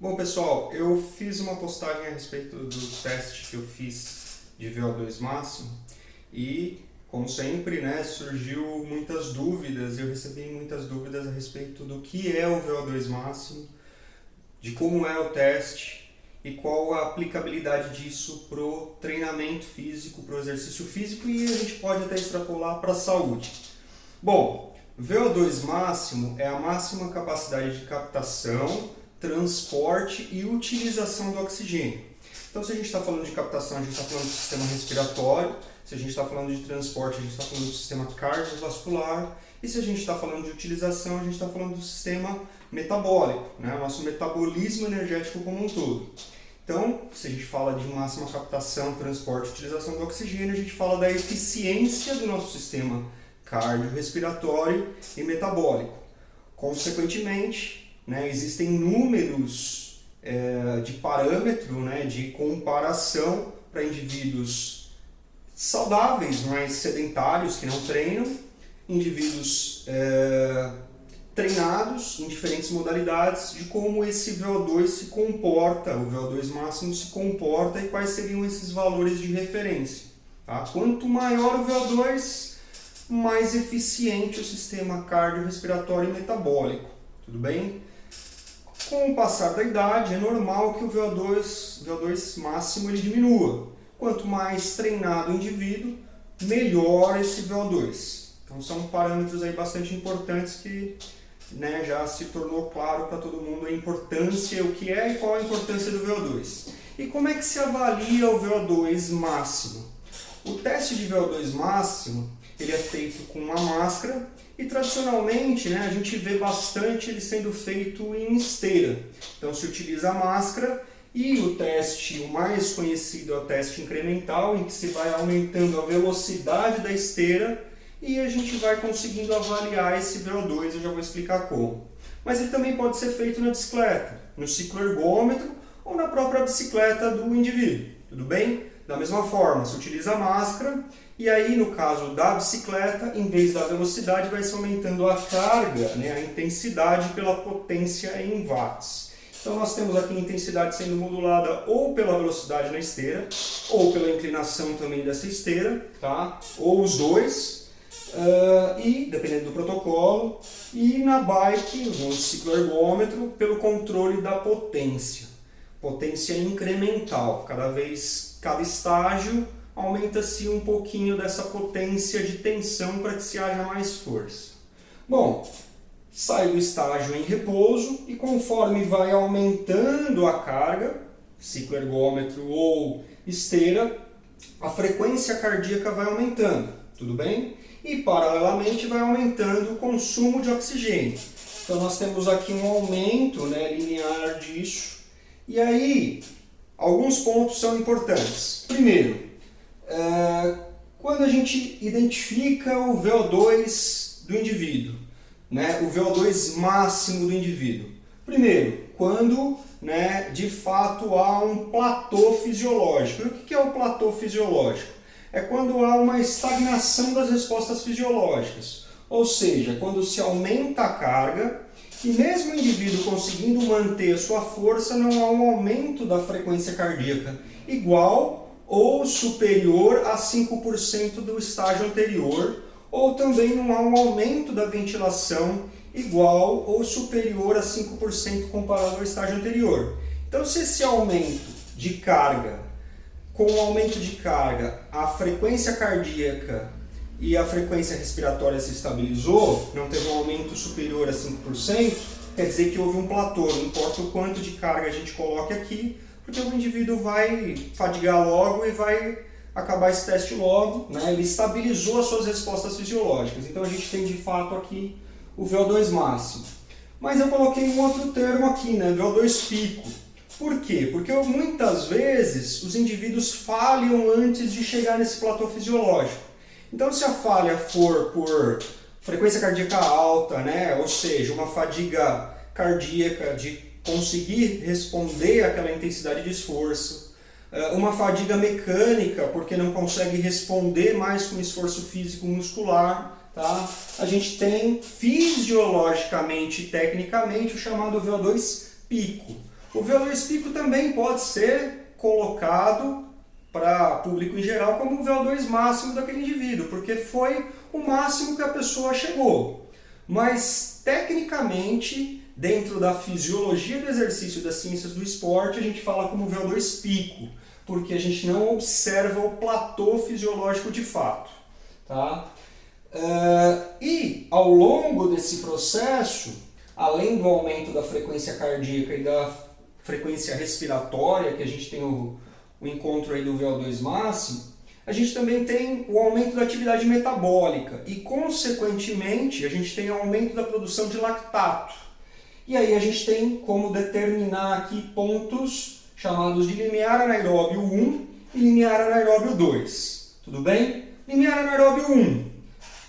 Bom, pessoal, eu fiz uma postagem a respeito do teste que eu fiz de VO2 máximo e, como sempre, né, surgiu muitas dúvidas, eu recebi muitas dúvidas a respeito do que é o VO2 máximo, de como é o teste e qual a aplicabilidade disso para o treinamento físico, para o exercício físico e a gente pode até extrapolar para a saúde. Bom, VO2 máximo é a máxima capacidade de captação, transporte e utilização do oxigênio. Então, se a gente está falando de captação, a gente está falando do sistema respiratório, se a gente está falando de transporte, a gente está falando do sistema cardiovascular, e se a gente está falando de utilização, a gente está falando do sistema metabólico, né? O nosso metabolismo energético como um todo. Então, se a gente fala de máxima captação, transporte e utilização do oxigênio, a gente fala da eficiência do nosso sistema cardiorrespiratório e metabólico. Consequentemente, né, existem números de parâmetro, né, de comparação para indivíduos saudáveis, mas sedentários, que não treinam, indivíduos treinados em diferentes modalidades, de como esse VO2 se comporta, o VO2 máximo se comporta e quais seriam esses valores de referência. Tá? Quanto maior o VO2, mais eficiente o sistema cardiorrespiratório e metabólico. Tudo bem? Com o passar da idade, é normal que o VO2 máximo ele diminua. Quanto mais treinado o indivíduo, melhor esse VO2. Então são parâmetros aí bastante importantes que, né, já se tornou claro para todo mundo a importância, o que é e qual a importância do VO2. E como é que se avalia o VO2 máximo? O teste de VO2 máximo ele é feito com uma máscara e tradicionalmente, né, a gente vê bastante ele sendo feito em esteira. Então se utiliza a máscara e o teste, o mais conhecido é o teste incremental, em que se vai aumentando a velocidade da esteira e a gente vai conseguindo avaliar esse VO2, eu já vou explicar como. Mas ele também pode ser feito na bicicleta, no cicloergômetro ou na própria bicicleta do indivíduo, tudo bem? Da mesma forma, se utiliza a máscara e aí no caso da bicicleta, em vez da velocidade, vai se aumentando a carga, né, a intensidade pela potência em watts. Então nós temos aqui a intensidade sendo modulada ou pela velocidade na esteira, ou pela inclinação também dessa esteira, tá? Ou os dois, e dependendo do protocolo, e na bike, no cicloergômetro, pelo controle da potência. Potência incremental, cada estágio aumenta-se um pouquinho dessa potência de tensão para que se haja mais força. Bom, sai do estágio em repouso e conforme vai aumentando a carga, cicloergômetro ou esteira, a frequência cardíaca vai aumentando, tudo bem? E paralelamente vai aumentando o consumo de oxigênio. Então nós temos aqui um aumento, né, linear disso. E aí, alguns pontos são importantes. Primeiro, quando a gente identifica o VO2 do indivíduo, né, o VO2 máximo do indivíduo. Primeiro, quando, né, de fato há um platô fisiológico. E o que é o platô fisiológico? É quando há uma estagnação das respostas fisiológicas. Ou seja, quando se aumenta a carga e mesmo o indivíduo conseguindo manter a sua força, não há um aumento da frequência cardíaca igual ou superior a 5% do estágio anterior, ou também não há um aumento da ventilação igual ou superior a 5% comparado ao estágio anterior. Então, se esse aumento de carga, com o aumento de carga, a frequência cardíaca e a frequência respiratória se estabilizou, não teve um aumento superior a 5%, quer dizer que houve um platô, não importa o quanto de carga a gente coloque aqui, porque o indivíduo vai fadigar logo e vai acabar esse teste logo, né? Ele estabilizou as suas respostas fisiológicas. Então a gente tem de fato aqui o VO2 máximo. Mas eu coloquei um outro termo aqui, né? VO2 pico. Por quê? Porque muitas vezes os indivíduos falham antes de chegar nesse platô fisiológico. Então se a falha for por frequência cardíaca alta, né? Ou seja, uma fadiga cardíaca de conseguir responder àquela intensidade de esforço, uma fadiga mecânica porque não consegue responder mais com esforço físico muscular, tá? A gente tem fisiologicamente e tecnicamente o chamado VO2 pico. O VO2 pico também pode ser colocado para público em geral como o VO2 máximo daquele indivíduo, porque foi o máximo que a pessoa chegou. Mas, tecnicamente, dentro da fisiologia do exercício e das ciências do esporte, a gente fala como VO2 pico, porque a gente não observa o platô fisiológico de fato. Tá? E, ao longo desse processo, além do aumento da frequência cardíaca e da frequência respiratória, que a gente tem o encontro aí do VO2 máximo, a gente também tem o aumento da atividade metabólica e, consequentemente, a gente tem o aumento da produção de lactato. E aí a gente tem como determinar aqui pontos chamados de limiar anaeróbio 1 e limiar anaeróbio 2. Tudo bem? Limiar anaeróbio 1.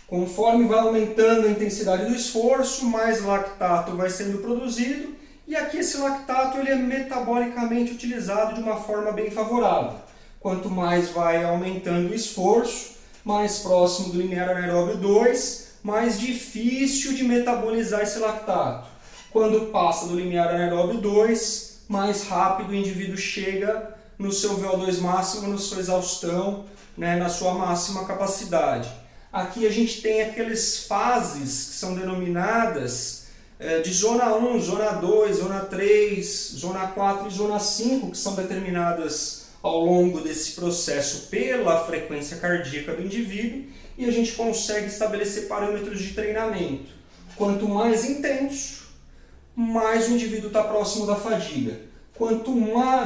Conforme vai aumentando a intensidade do esforço, mais lactato vai sendo produzido. E aqui esse lactato ele é metabolicamente utilizado de uma forma bem favorável. Quanto mais vai aumentando o esforço, mais próximo do limiar anaeróbio 2, mais difícil de metabolizar esse lactato. Quando passa do limiar anaeróbio 2, mais rápido o indivíduo chega no seu VO2 máximo, na sua exaustão, né, na sua máxima capacidade. Aqui a gente tem aquelas fases que são denominadas de zona 1, zona 2, zona 3, zona 4 e zona 5, que são determinadas ao longo desse processo pela frequência cardíaca do indivíduo, e a gente consegue estabelecer parâmetros de treinamento. Quanto mais intenso, mais o indivíduo está próximo da fadiga. Quanto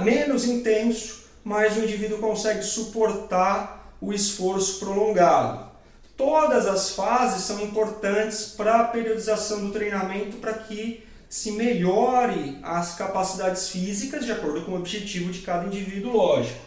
menos intenso, mais o indivíduo consegue suportar o esforço prolongado. Todas as fases são importantes para a periodização do treinamento, para que se melhore as capacidades físicas de acordo com o objetivo de cada indivíduo, lógico.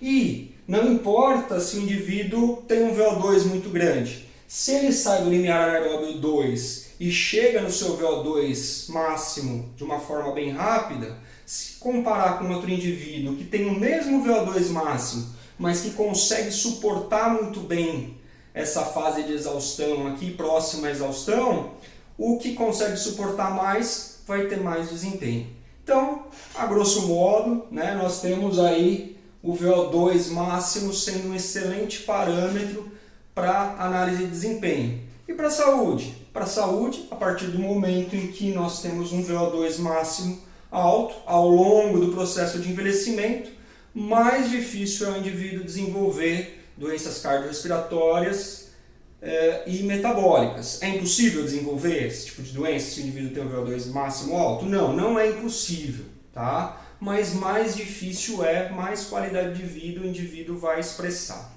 E não importa se o indivíduo tem um VO2 muito grande. Se ele sai do limiar anaeróbio 2 e chega no seu VO2 máximo de uma forma bem rápida, se comparar com outro indivíduo que tem o mesmo VO2 máximo, mas que consegue suportar muito bem essa fase de exaustão aqui, próxima à exaustão, o que consegue suportar mais vai ter mais desempenho. Então, a grosso modo, né, nós temos aí o VO2 máximo sendo um excelente parâmetro para análise de desempenho. E para a saúde? Para a saúde, a partir do momento em que nós temos um VO2 máximo alto, ao longo do processo de envelhecimento, mais difícil é o indivíduo desenvolver doenças cardiorrespiratórias e metabólicas. É impossível desenvolver esse tipo de doença se o indivíduo tem um VO2 máximo alto? Não, não é impossível, tá? Mas mais difícil é, mais qualidade de vida o indivíduo vai expressar.